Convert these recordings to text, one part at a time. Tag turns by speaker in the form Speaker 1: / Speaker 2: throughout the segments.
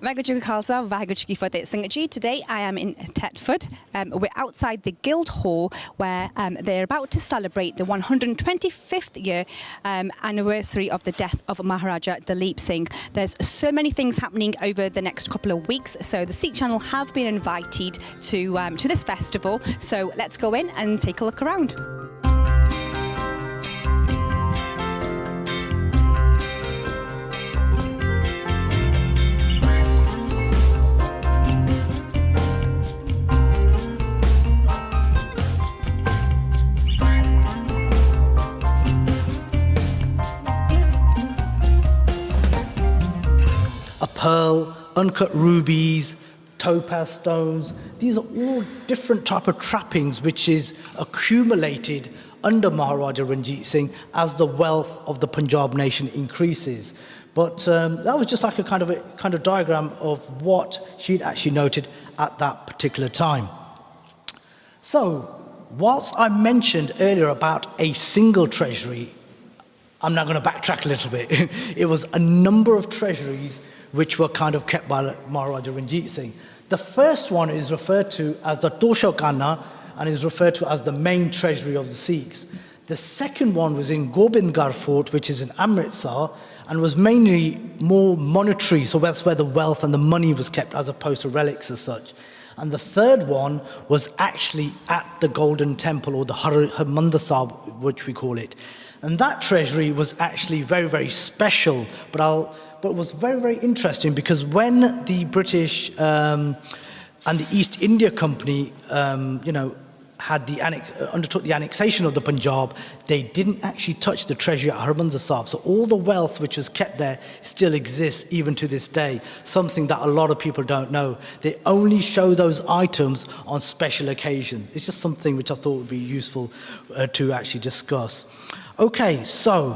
Speaker 1: Vaheguru Ji Ka Khalsa, Vaheguru Ji Ki Fateh. Singh. Today I am in Thetford. We're outside the Guildhall where they're about to celebrate the 125th year anniversary of the death of Maharaja Dalip Singh. There's so many things happening over the next couple of weeks, so the Sikh channel have been invited to this festival. So let's go in and take a look around.
Speaker 2: A pearl, uncut rubies, topaz stones. These are all different type of trappings which is accumulated under Maharaja Ranjit Singh as the wealth of the Punjab nation increases. But that was just like a kind of diagram of what she'd actually noted at that particular time. So, whilst I mentioned earlier about a single treasury, I'm now going to backtrack a little bit. It was a number of treasuries which were kind of kept by Maharaja Ranjit Singh. The first one is referred to as the Toshakhana and is referred to as the main treasury of the Sikhs. The second one was in Gobindgarh Fort, which is in Amritsar, and was mainly more monetary, so that's where the wealth and the money was kept as opposed to relics as such. And the third one was actually at the Golden Temple, or the Harmandir Sahib, which we call it. And that treasury was actually very, very special, but was very, very interesting because when the British and the East India Company, undertook the annexation of the Punjab, they didn't actually touch the treasury at Harmandir Sahib. So all the wealth which was kept there still exists even to this day, something that a lot of people don't know. They only show those items on special occasions. It's just something which I thought would be useful to actually discuss. Okay, so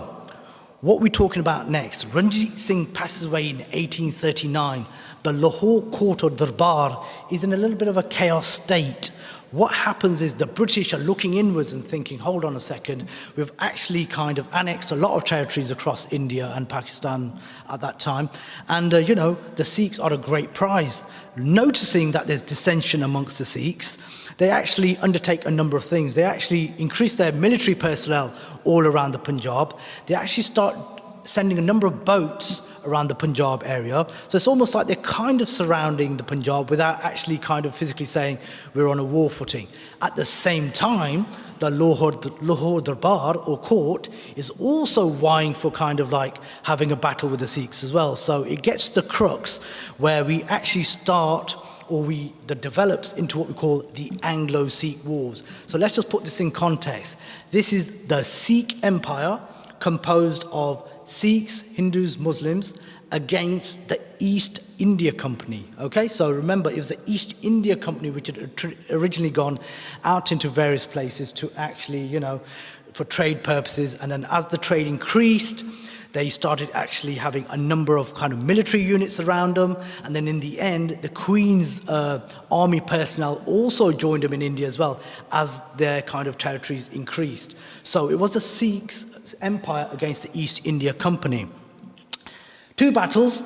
Speaker 2: what we're talking about next. Ranjit Singh passes away in 1839. The Lahore court or Darbar is in a little bit of a chaos state. What happens is the British are looking inwards and thinking, hold on a second, we've actually kind of annexed a lot of territories across India and Pakistan at that time. And, the Sikhs are a great prize. Noticing that there's dissension amongst the Sikhs, they actually undertake a number of things. They actually increase their military personnel all around the Punjab. They actually start sending a number of boats around the Punjab area. So it's almost like they're kind of surrounding the Punjab without actually kind of physically saying we're on a war footing. At the same time, the Lahore Darbar or court is also vying for kind of like having a battle with the Sikhs as well. So it gets the crux where we actually start that develops into what we call the Anglo-Sikh Wars. So let's just put this in context. This is the Sikh Empire composed of Sikhs, Hindus, Muslims against the East India Company. Okay, so remember it was the East India Company which had originally gone out into various places to actually, for trade purposes. And then as the trade increased, they started actually having a number of kind of military units around them. And then in the end, the Queen's army personnel also joined them in India as well as their kind of territories increased. So it was the Sikhs' empire against the East India Company. Two battles,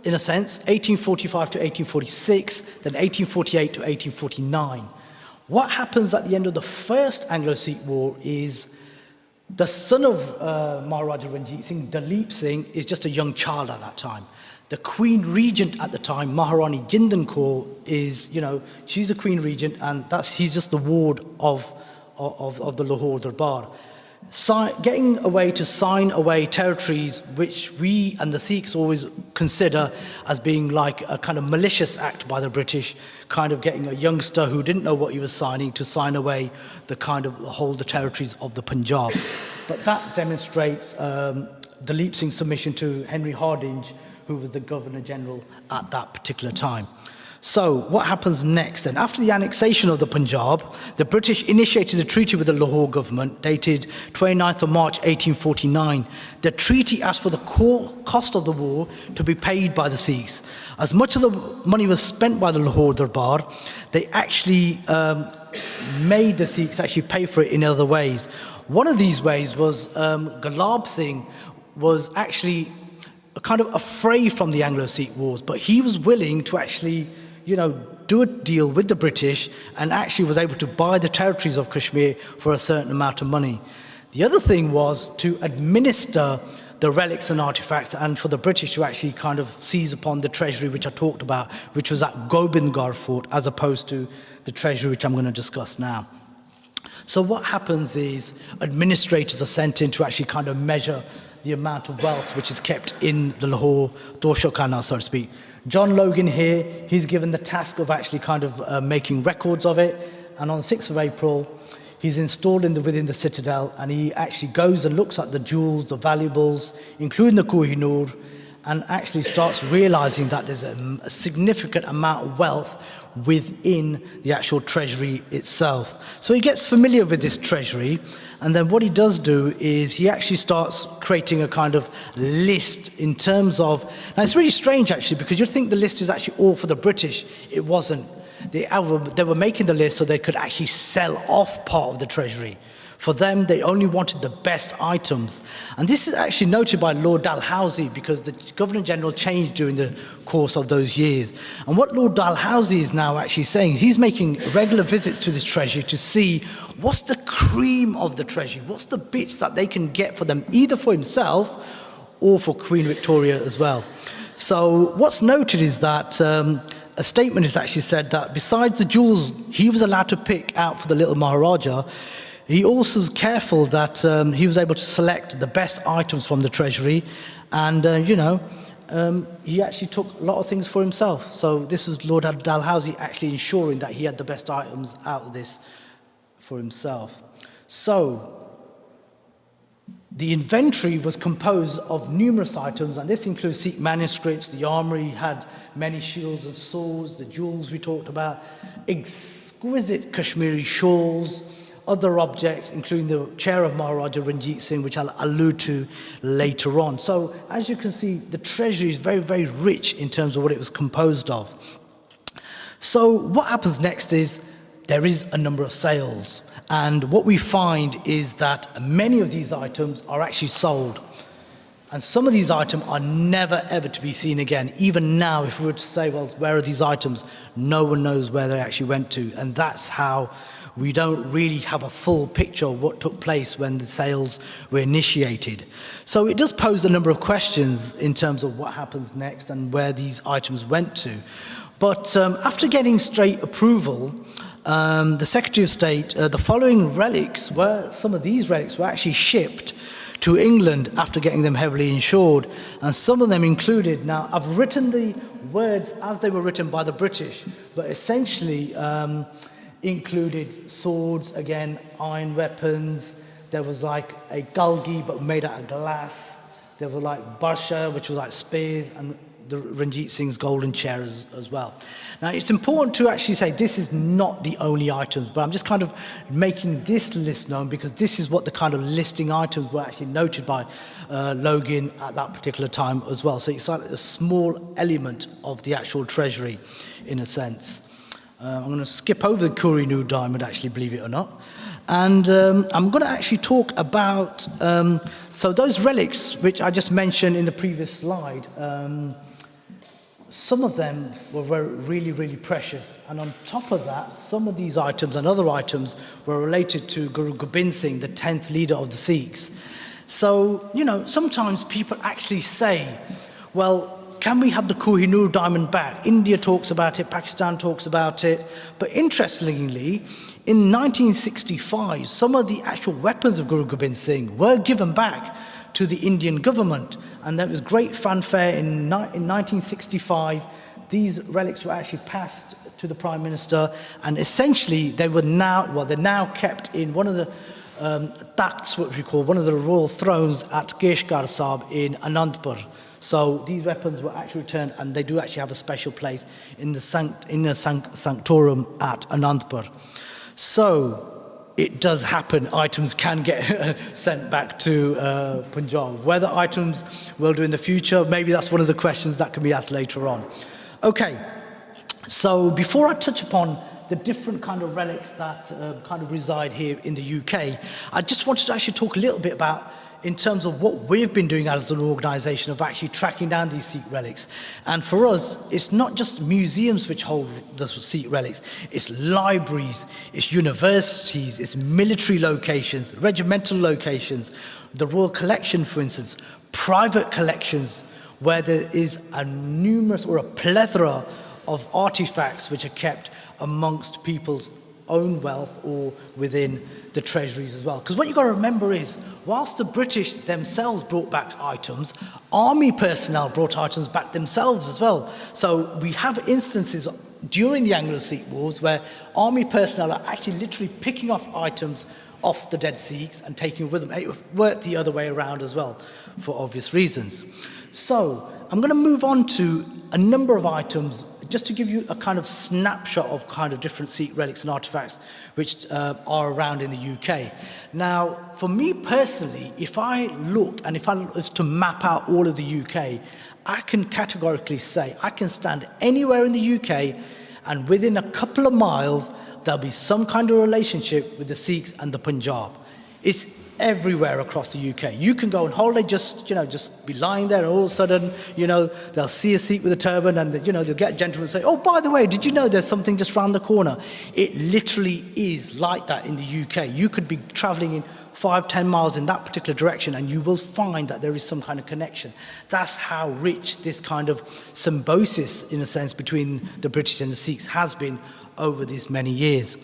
Speaker 2: in a sense, 1845 to 1846, then 1848 to 1849. What happens at the end of the first Anglo-Sikh War is the son of Maharaja Ranjit Singh, Dalip Singh, is just a young child at that time. The Queen Regent at the time, Maharani Jindan Kaur, is, she's the Queen Regent, and he's just the ward of the Lahore Darbar. Getting away to sign away territories which we and the Sikhs always consider as being like a kind of malicious act by the British, kind of getting a youngster who didn't know what he was signing to sign away the territories of the Punjab. But that demonstrates Dalip Singh's submission to Henry Hardinge, who was the Governor General at that particular time. So what happens next then? After the annexation of the Punjab, the British initiated a treaty with the Lahore government dated 29th of March 1849. The treaty asked for the cost of the war to be paid by the Sikhs. As much of the money was spent by the Lahore Darbar, they actually made the Sikhs actually pay for it in other ways. One of these ways was Gulab Singh was actually kind of afraid from the Anglo-Sikh wars, but he was willing to actually, do a deal with the British and actually was able to buy the territories of Kashmir for a certain amount of money. The other thing was to administer the relics and artifacts, and for the British to actually kind of seize upon the treasury which I talked about, which was at Gobindgarh Fort, as opposed to the treasury which I'm going to discuss now. So what happens is administrators are sent in to actually kind of measure the amount of wealth which is kept in the Lahore Doshokana, so to speak. John Logan here, he's given the task of actually kind of making records of it, and on the 6th of April, he's installed within the citadel, and he actually goes and looks at the jewels, the valuables, including the Kohinoor, and actually starts realizing that there's a significant amount of wealth within the actual treasury itself. So he gets familiar with this treasury, and then what he does do is he actually starts creating a kind of list in terms of, now it's really strange actually, because you'd think the list is actually all for the British. It wasn't. They were making the list so they could actually sell off part of the treasury. For them, they only wanted the best items. And this is actually noted by Lord Dalhousie, because the Governor-General changed during the course of those years. And what Lord Dalhousie is now actually saying, he's making regular visits to this treasury to see what's the cream of the treasury, what's the bits that they can get for them, either for himself or for Queen Victoria as well. So what's noted is that a statement is actually said that besides the jewels he was allowed to pick out for the little Maharaja, he also was careful that he was able to select the best items from the treasury, and he actually took a lot of things for himself. So this was Lord Dalhousie actually ensuring that he had the best items out of this for himself. So the inventory was composed of numerous items, and this includes Sikh manuscripts. The armory had many shields and swords, the jewels we talked about, exquisite Kashmiri shawls, other objects, including the chair of Maharaja Ranjit Singh, which I'll allude to later on. So as you can see, the treasury is very, very rich in terms of what it was composed of. So what happens next is there is a number of sales. And what we find is that many of these items are actually sold. And some of these items are never, ever to be seen again. Even now, if we were to say, well, where are these items? No one knows where they actually went to. And that's how we don't really have a full picture of what took place when the sales were initiated. So it does pose a number of questions in terms of what happens next and where these items went to. But after getting straight approval, the Secretary of State, the following relics some of these relics were actually shipped to England after getting them heavily insured. And some of them included, now I've written the words as they were written by the British, but essentially included swords, again, iron weapons. There was like a galgi, but made out of glass. There was like barsha, which was like spears, and the Ranjit Singh's golden chair as well. Now, it's important to actually say this is not the only items, but I'm just kind of making this list known because this is what the kind of listing items were actually noted by Logan at that particular time as well. So it's like a small element of the actual treasury, in a sense. I'm going to skip over the Kohinoor diamond, actually, believe it or not. And I'm going to actually talk about, so those relics, which I just mentioned in the previous slide, some of them were really, really precious. And on top of that, some of these items and other items were related to Guru Gobind Singh, the 10th leader of the Sikhs. So, sometimes people actually say, well, can we have the Kohinoor diamond back? India talks about it, Pakistan talks about it. But interestingly, in 1965, some of the actual weapons of Guru Gobind Singh were given back to the Indian government. And there was great fanfare in 1965. These relics were actually passed to the Prime Minister, and essentially they're now kept in one of the takhts, what we call one of the royal thrones at Keshgar Sahib in Anandpur. So these weapons were actually returned, and they do actually have a special place in the sanctorum at Anandpur. So it does happen, items can get sent back to Punjab. Whether items will do in the future, maybe that's one of the questions that can be asked later on. Okay, so before I touch upon the different kind of relics that kind of reside here in the UK, I just wanted to actually talk a little bit about in terms of what we've been doing as an organisation of actually tracking down these Sikh relics. And for us, it's not just museums which hold the Sikh relics, it's libraries, it's universities, it's military locations, regimental locations, the Royal Collection, for instance, private collections, where there is a numerous or a plethora of artefacts which are kept amongst people's own wealth or within the treasuries as well. Because what you've got to remember is, whilst the British themselves brought back items, army personnel brought items back themselves as well. So we have instances during the Anglo-Sikh Wars where army personnel are actually literally picking off items off the dead Sikhs and taking it with them. It worked the other way around as well, for obvious reasons. So I'm going to move on to a number of items just to give you a kind of snapshot of kind of different Sikh relics and artefacts which are around in the UK. Now, for me personally, if I look and if I was to map out all of the UK, I can categorically say I can stand anywhere in the UK and within a couple of miles, there'll be some kind of relationship with the Sikhs and the Punjab. It's everywhere across the UK. You can go on holiday, just be lying there, and all of a sudden, they'll see a Sikh with a turban, and they'll get a gentleman and say, "Oh, by the way, did you know there's something just round the corner?" It literally is like that in the UK. You could be travelling in 5-10 miles in that particular direction, and you will find that there is some kind of connection. That's how rich this kind of symbiosis, in a sense, between the British and the Sikhs has been over these many years.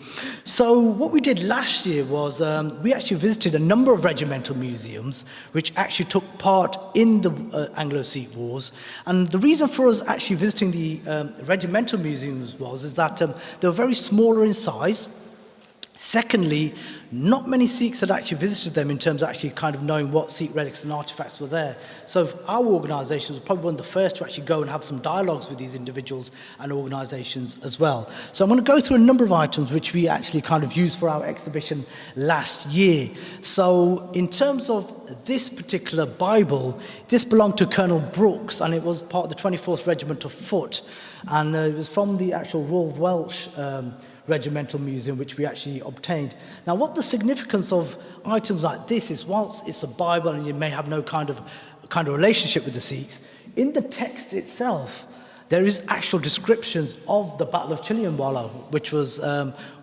Speaker 2: So what we did last year was we actually visited a number of regimental museums which actually took part in the Anglo-Sikh Wars. And the reason for us actually visiting the regimental museums is that they were very smaller in size. Secondly, not many Sikhs had actually visited them in terms of actually kind of knowing what Sikh relics and artefacts were there. So our organisation was probably one of the first to actually go and have some dialogues with these individuals and organisations as well. So I'm going to go through a number of items which we actually kind of used for our exhibition last year. So in terms of this particular Bible, this belonged to Colonel Brooks, and it was part of the 24th Regiment of Foot, and it was from the actual Royal Welsh Regimental Museum, which we actually obtained. Now, what the significance of items like this is, whilst it's a Bible and you may have no kind of relationship with the Sikhs, in the text itself, there is actual descriptions of the Battle of Chillianwallah, which was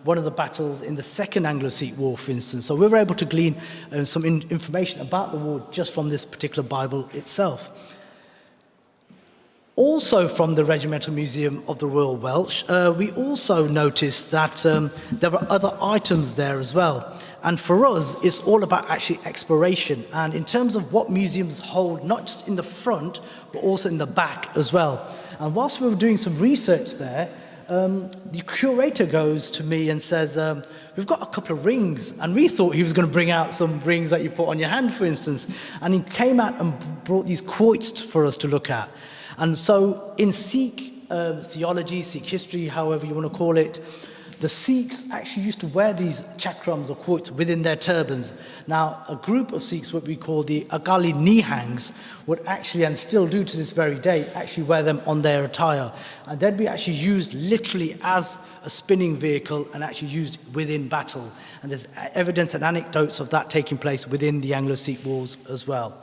Speaker 2: one of the battles in the Second Anglo-Sikh War, for instance. So we were able to glean some information about the war just from this particular Bible itself. Also from the Regimental Museum of the Royal Welsh, we also noticed that there were other items there as well. And for us, it's all about actually exploration. And in terms of what museums hold, not just in the front, but also in the back as well. And whilst we were doing some research there, the curator goes to me and says, "We've got a couple of rings." And we thought he was going to bring out some rings that you put on your hand, for instance. And he came out and brought these quoits for us to look at. And so in Sikh theology, Sikh history, however you want to call it, the Sikhs actually used to wear these chakrams or quoits within their turbans. Now, a group of Sikhs, what we call the Akali Nihangs, would actually, and still do to this very day, actually wear them on their attire. And they'd be actually used literally as a spinning vehicle and actually used within battle. And there's evidence and anecdotes of that taking place within the Anglo-Sikh Wars as well.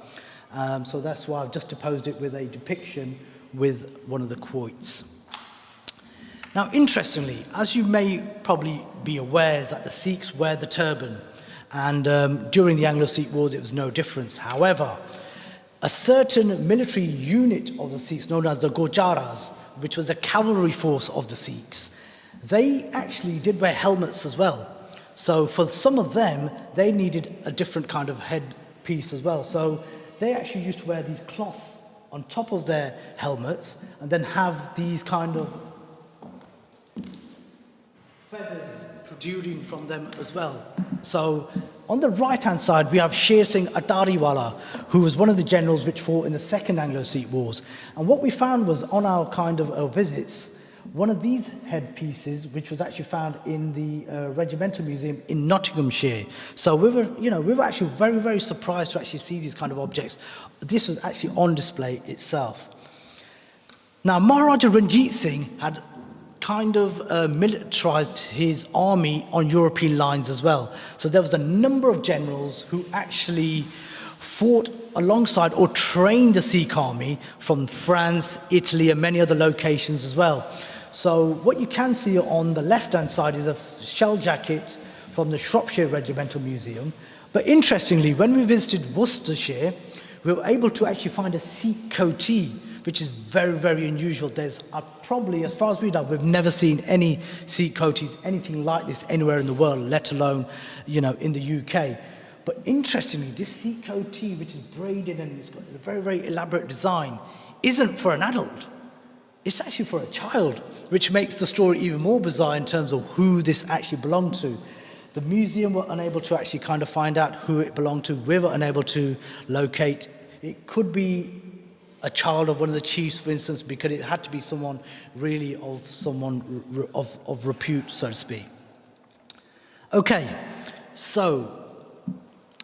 Speaker 2: So that's why I've just opposed it with a depiction with one of the quoits. Now, interestingly, as you may probably be aware, is that the Sikhs wear the turban, and during the Anglo-Sikh Wars it was no difference. However, a certain military unit of the Sikhs known as the Gojaras, which was the cavalry force of the Sikhs, they actually did wear helmets as well. So for some of them, they needed a different kind of headpiece as well. So they actually used to wear these cloths on top of their helmets and then have these kind of feathers protruding from them as well. So on the right-hand side, we have Sher Singh Atariwala, who was one of the generals which fought in the Second Anglo-Sikh Wars. And what we found was on our kind of visits, one of these headpieces, which was actually found in the Regimental Museum in Nottinghamshire. So we were actually very, very surprised to actually see these kind of objects. This was actually on display itself. Now, Maharaja Ranjit Singh had kind of militarized his army on European lines as well. So there was a number of generals who actually fought alongside or trained the Sikh army from France, Italy, and many other locations as well. So what you can see on the left-hand side is a shell jacket from the Shropshire Regimental Museum. But interestingly, when we visited Worcestershire, we were able to actually find a Sikh coatee, which is very, very unusual. There's probably, as far as we know, we've never seen any Sikh coatees, anything like this anywhere in the world, let alone, you know, in the UK. But interestingly, this Sikh coatee, which is braided and it's got a very, very elaborate design, isn't for an adult. It's actually for a child, which makes the story even more bizarre in terms of who this actually belonged to. The museum were unable to actually kind of find out who it belonged to. We were unable to locate. It could be a child of one of the chiefs, for instance, because it had to be someone really of repute, so to speak. Okay, so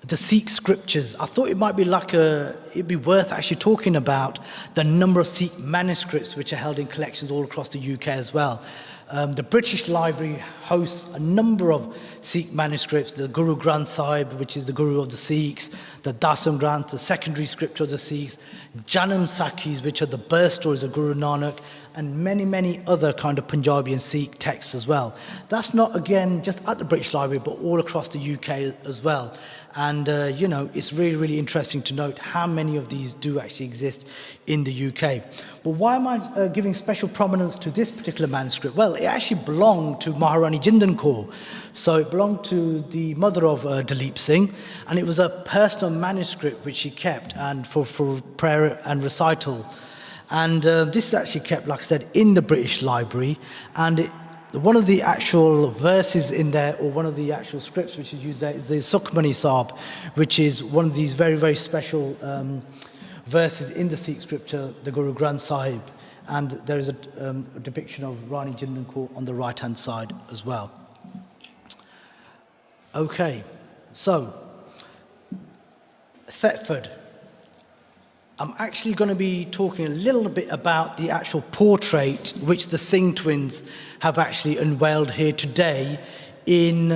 Speaker 2: the Sikh scriptures. I thought it might be it'd be worth actually talking about the number of Sikh manuscripts which are held in collections all across the UK as well. The British Library hosts a number of Sikh manuscripts, the Guru Granth Sahib, which is the Guru of the Sikhs, the Dasam Granth, the secondary scripture of the Sikhs, Janam Sakhis, which are the birth stories of Guru Nanak, and many, many other kind of Punjabi and Sikh texts as well. That's not, again, just at the British Library, but all across the UK as well. And, you know, it's really, really interesting to note how many of these do actually exist in the UK. But why am I giving special prominence to this particular manuscript? Well, it actually belonged to Maharani Jindan Kaur. So it belonged to the mother of Dalip Singh, and it was a personal manuscript which she kept and for prayer and recital. And this is actually kept, like I said, in the British Library, and one of the actual verses in there, or one of the actual scripts which is used there, is the Sukhmani Sahib, which is one of these very, very special verses in the Sikh scripture, the Guru Granth Sahib. And there is a depiction of Rani Jindan Kaur on the right-hand side as well. Okay, so Thetford. I'm actually going to be talking a little bit about the actual portrait which the Singh twins have actually unveiled here today in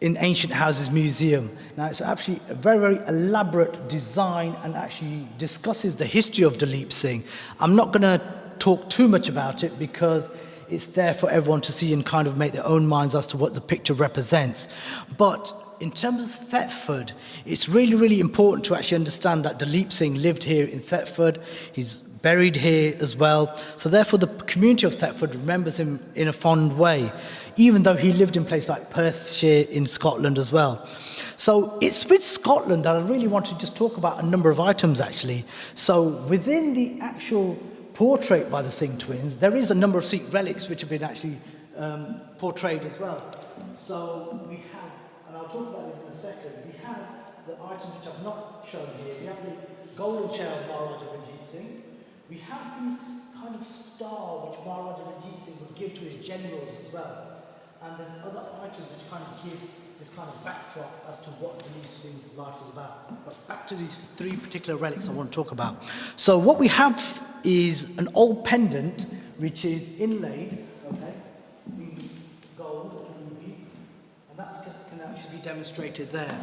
Speaker 2: Ancient Houses Museum. Now, it's actually a very, very elaborate design and actually discusses the history of Dalip Singh. I'm not going to talk too much about it because it's there for everyone to see and kind of make their own minds as to what the picture represents. But in terms of Thetford, it's really, really important to actually understand that Dalip Singh lived here in Thetford. He's buried here as well. So therefore, the community of Thetford remembers him in a fond way, even though he lived in places like Perthshire in Scotland as well. So it's with Scotland that I really want to just talk about a number of items, actually. So within the actual portrait by the Singh twins, there is a number of Sikh relics which have been actually portrayed as well. So we have, and I'll talk about this in a second, we have the items which I've not shown here. We have the golden chair of Maharaja Ranjit Singh. We have this kind of star which Maharaja Ranjit Singh would give to his generals as well. And there's other items which kind of give this kind of backdrop as to what Dalip Singh's life was about. But back to these three particular relics I want to talk about. So what we have is an old pendant which is inlaid, okay, in gold and rubies, and that can actually be demonstrated there.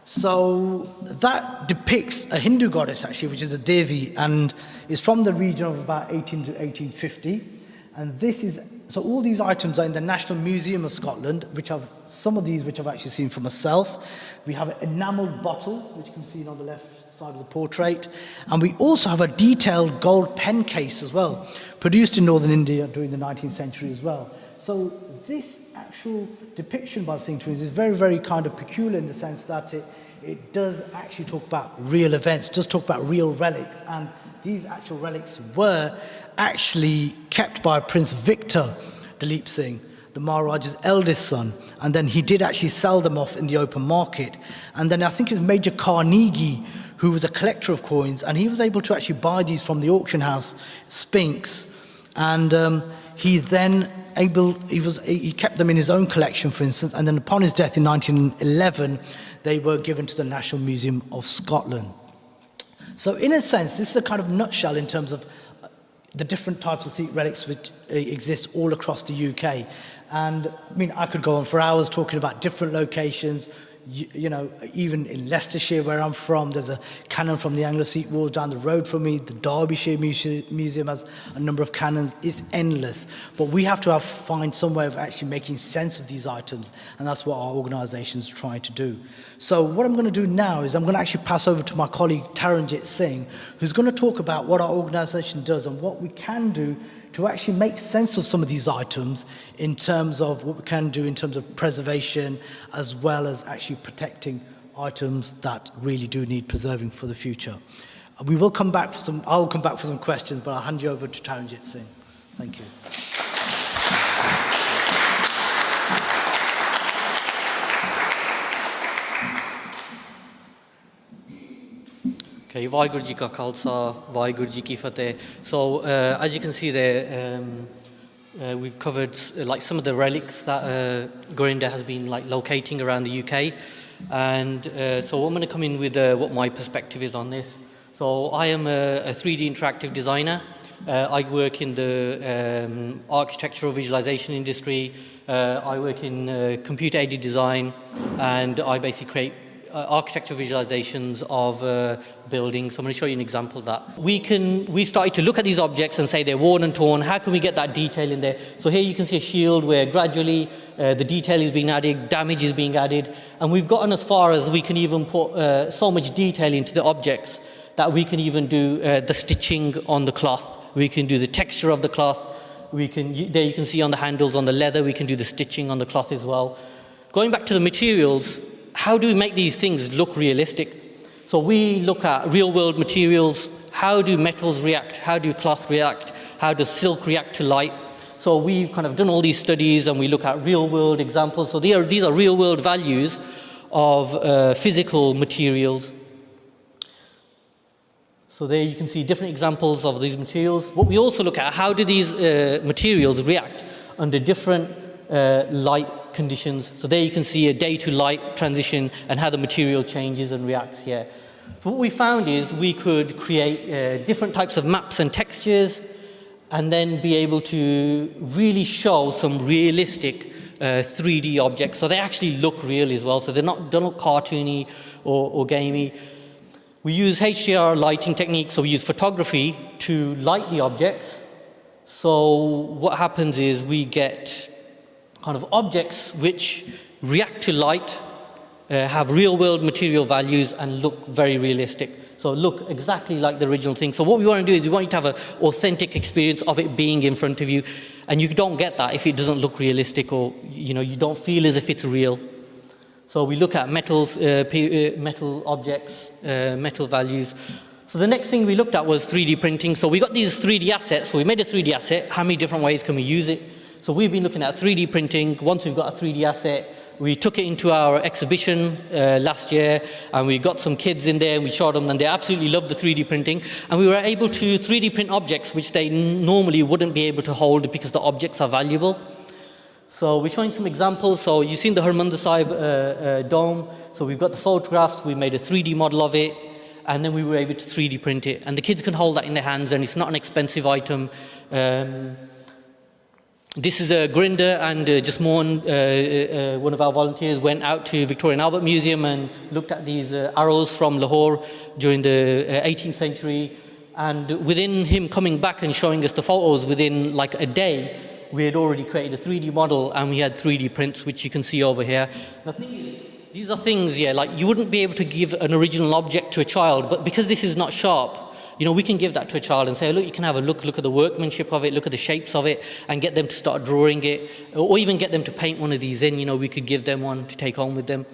Speaker 2: So that depicts a Hindu goddess actually, which is a Devi, and is from the region of about 18 to 1850. And this is, so all these items are in the National Museum of Scotland, which I've, some of these which I've actually seen for myself. We have an enamelled bottle, which you can see on the left side of the portrait. And we also have a detailed gold pen case as well, produced in northern India during the 19th century as well. So this actual depiction by the Singh twins is very, very kind of peculiar in the sense that it does actually talk about real events, does talk about real relics. And these actual relics were actually kept by Prince Victor Dalip Singh, the Maharaja's eldest son, and then he did actually sell them off in the open market. And then I think it was Major Carnegie, who was a collector of coins, and he was able to actually buy these from the auction house, Spinks, and he then he kept them in his own collection, for instance, and then upon his death in 1911, they were given to the National Museum of Scotland. So in a sense, this is a kind of nutshell in terms of the different types of Sikh relics which exist all across the UK. And I mean, I could go on for hours talking about different locations, You know, even in Leicestershire, where I'm from, there's a cannon from the Anglo-Sikh Wars down the road from me. The Derbyshire Museum has a number of cannons. It's endless. But we have to find some way of actually making sense of these items, and that's what our organisation is trying to do. So what I'm going to do now is I'm going to actually pass over to my colleague Taranjit Singh, who's going to talk about what our organisation does and what we can do to actually make sense of some of these items in terms of what we can do in terms of preservation, as well as actually protecting items that really do need preserving for the future. We will come back for some, I'll come back for some questions, but I'll hand you over to Taranjit Singh. Thank you.
Speaker 3: Okay, Vaheguru Ji Ka Khalsa, Vaheguru Ji Ki Fateh. So, as you can see there, we've covered like some of the relics that Gurinder has been like locating around the UK, and so I'm going to come in with what my perspective is on this. So, I am a 3D interactive designer. I work in the architectural visualization industry. I work in computer-aided design, and I basically create architectural visualizations of buildings. So I'm going to show you an example of that. We started to look at these objects and say they're worn and torn. How can we get that detail in there? So here you can see a shield where gradually the detail is being added, damage is being added, and we've gotten as far as we can even put so much detail into the objects that we can even do the stitching on the cloth. We can do the texture of the cloth. There you can see on the handles on the leather, we can do the stitching on the cloth as well. Going back to the materials, how do we make these things look realistic? So we look at real-world materials. How do metals react? How do cloth react? How does silk react to light? So we've kind of done all these studies, and we look at real-world examples. So these are real-world values of physical materials. So there you can see different examples of these materials. What we also look at, how do these materials react under different light conditions. So there you can see a day to light transition and how the material changes and reacts here. So what we found is we could create different types of maps and textures, and then be able to really show some realistic 3D objects. So they actually look real as well. So they're not cartoony or gamey. We use HDR lighting techniques. So we use photography to light the objects. So what happens is we get kind of objects which react to light, have real-world material values, and look very realistic. So look exactly like the original thing. So what we want to do is we want you to have an authentic experience of it being in front of you, and you don't get that if it doesn't look realistic, or you don't feel as if it's real. So we look at metals, metal objects, metal values. So the next thing we looked at was 3D printing. So we got these 3D assets. So we made a 3D asset. How many different ways can we use it? So we've been looking at 3D printing. Once we've got a 3D asset, we took it into our exhibition last year, and we got some kids in there and we showed them, and they absolutely loved the 3D printing. And we were able to 3D print objects which they normally wouldn't be able to hold because the objects are valuable. So we're showing some examples. So you've seen the Harmandir Sahib dome. So we've got the photographs, we made a 3D model of it, and then we were able to 3D print it. And the kids can hold that in their hands, and it's not an expensive item. This is a Gurinder, and just Mann, one of our volunteers, went out to Victoria and Albert Museum and looked at these arrows from Lahore during the 18th century. And within him coming back and showing us the photos, within like a day, we had already created a 3D model, and we had 3D prints, which you can see over here. The thing is, these are things, like you wouldn't be able to give an original object to a child, but because this is not sharp, we can give that to a child and say, look, you can have a look at the workmanship of it, look at the shapes of it, and get them to start drawing it, or even get them to paint one of these in. We could give them one to take home with them.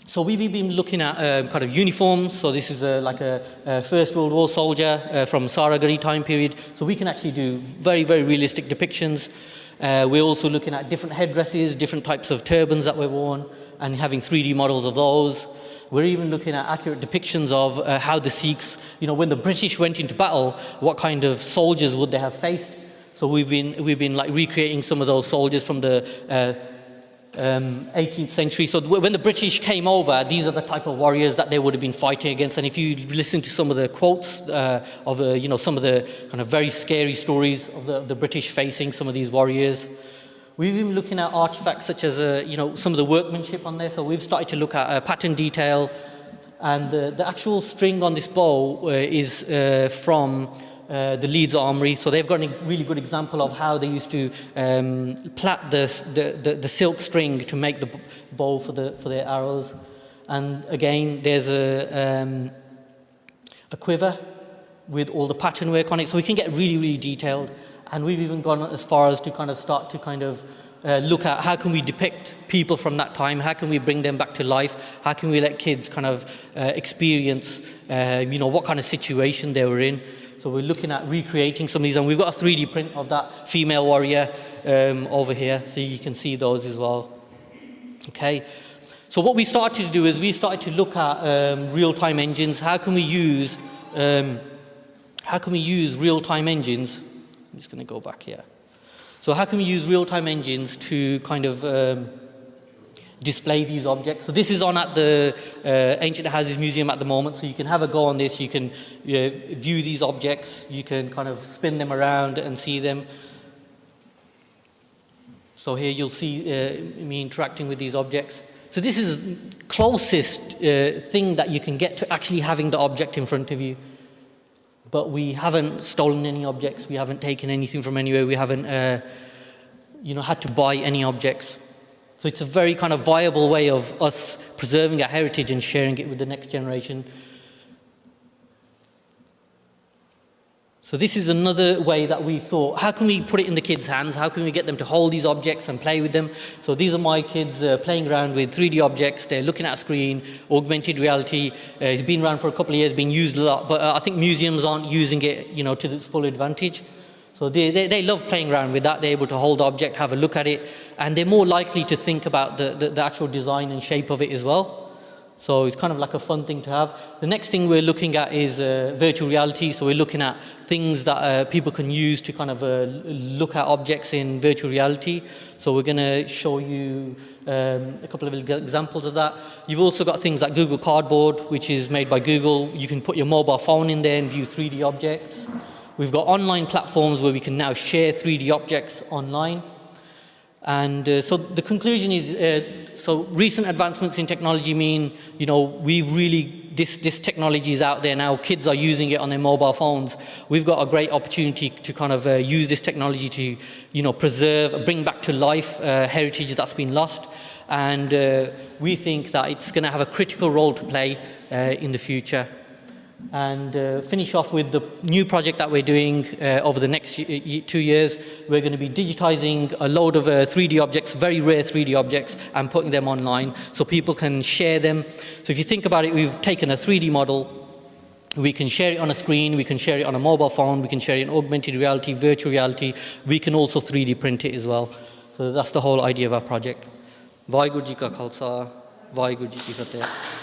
Speaker 3: So we've been looking at kind of uniforms. So this is like a First World War soldier from Saragari time period. So we can actually do very, very realistic depictions. We're also looking at different headdresses, different types of turbans that were worn, and having 3D models of those. We're even looking at accurate depictions of how the Sikhs, when the British went into battle, what kind of soldiers would they have faced. So we've been like recreating some of those soldiers from the 18th century. So when the British came over, these are the type of warriors that they would have been fighting against. And if you listen to some of the quotes of some of the kind of very scary stories of the British facing some of these warriors. We've been looking at artifacts such as, some of the workmanship on there. So we've started to look at pattern detail, and the actual string on this bow is from the Leeds Armoury. So they've got a really good example of how they used to plait the silk string to make the bow for their arrows. And again, there's a quiver with all the pattern work on it, so we can get really, really detailed. And we've even gone as far as to kind of start to look at how can we depict people from that time, how can we bring them back to life, how can we let kids kind of experience, what kind of situation they were in. So we're looking at recreating some of these, and we've got a 3D print of that female warrior over here, so you can see those as well. Okay. So what we started to do is we started to look at real-time engines. How can we use real-time engines? I'm just going to go back here. So how can we use real-time engines to kind of display these objects? So this is on at the Ancient Houses Museum at the moment. So you can have a go on this. You can view these objects. You can kind of spin them around and see them. So here you'll see me interacting with these objects. So this is the closest thing that you can get to actually having the object in front of you. But we haven't stolen any objects. We haven't taken anything from anywhere. We haven't, had to buy any objects. So it's a very kind of viable way of us preserving our heritage and sharing it with the next generation. So this is another way that we thought, how can we put it in the kids' hands? How can we get them to hold these objects and play with them? So these are my kids playing around with 3D objects. They're looking at a screen, augmented reality. It's been around for a couple of years, being used a lot, but I think museums aren't using it, to its full advantage. So they love playing around with that. They're able to hold the object, have a look at it, and they're more likely to think about the actual design and shape of it as well. So it's kind of like a fun thing to have. The next thing we're looking at is virtual reality. So we're looking at things that people can use to kind of look at objects in virtual reality. So we're going to show you a couple of examples of that. You've also got things like Google Cardboard, which is made by Google. You can put your mobile phone in there and view 3D objects. We've got online platforms where we can now share 3D objects online. And so the conclusion is, so recent advancements in technology mean, this technology is out there now. Kids are using it on their mobile phones. We've got a great opportunity to kind of use this technology to, preserve, bring back to life heritage that's been lost. And we think that it's going to have a critical role to play in the future. And finish off with the new project that we're doing over the next 2 years. We're going to be digitizing a load of 3D objects, very rare 3D objects, and putting them online so people can share them. So if you think about it, we've taken a 3D model, we can share it on a screen, we can share it on a mobile phone, we can share it in augmented reality, virtual reality, we can also 3D print it as well. So that's the whole idea of our project. Vaheguru Ji Ka Khalsa, Vaheguru Ji Ki Fateh.